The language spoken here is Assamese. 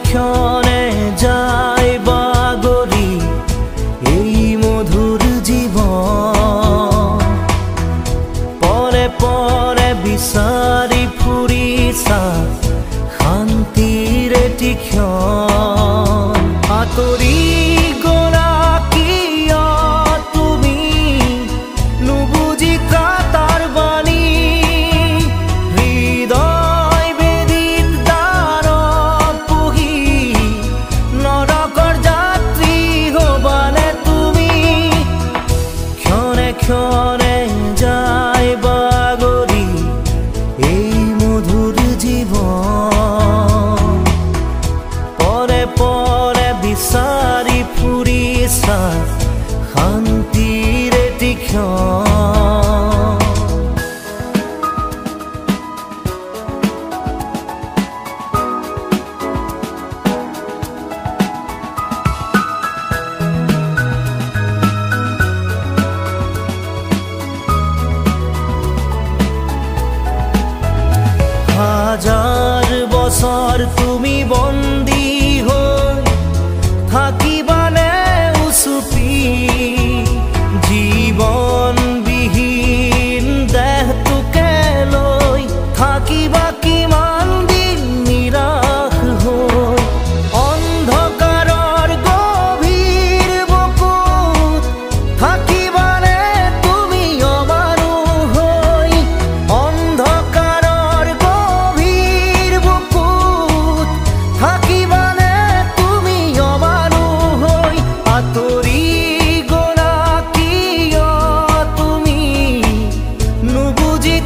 ক্ষণে যায় বাগৰি এই মধুৰ জীবন পৰে পৰে বিচাৰি ফুৰিছা শান্তিৰ এটি ক্ষণ আঁতৰি গ'লা কিয় তুমি নুবুজি কাটাৰ বাণী হৃদয় বেদিত দ্বাৰত বহি নৰকৰ যাত্ৰী হবানে তুমি ক্ষণে ক্ষণে যায় বাগৰি এই মধুৰ জীবন পৰে পৰে বিচাৰি ফুৰিছা শান্তিৰ এটি ক্ষণ হাজাৰ বছৰ তুমি বন্দী হৈ থাকিবানে উচুপি জীৱন বিহীন দেহটোকে লৈ থাকিবা কিমান দিন নিৰাশ হৈ অন্ধকাৰৰ গভীৰ বুকুত থাকিবানে তুমি অমানুহ হৈ অন্ধকাৰৰ গভীৰ বুকুত থাকিবানে তুমি অমানুহ হৈ আঁতৰি গ'লা কিয় তুমি নুবুজি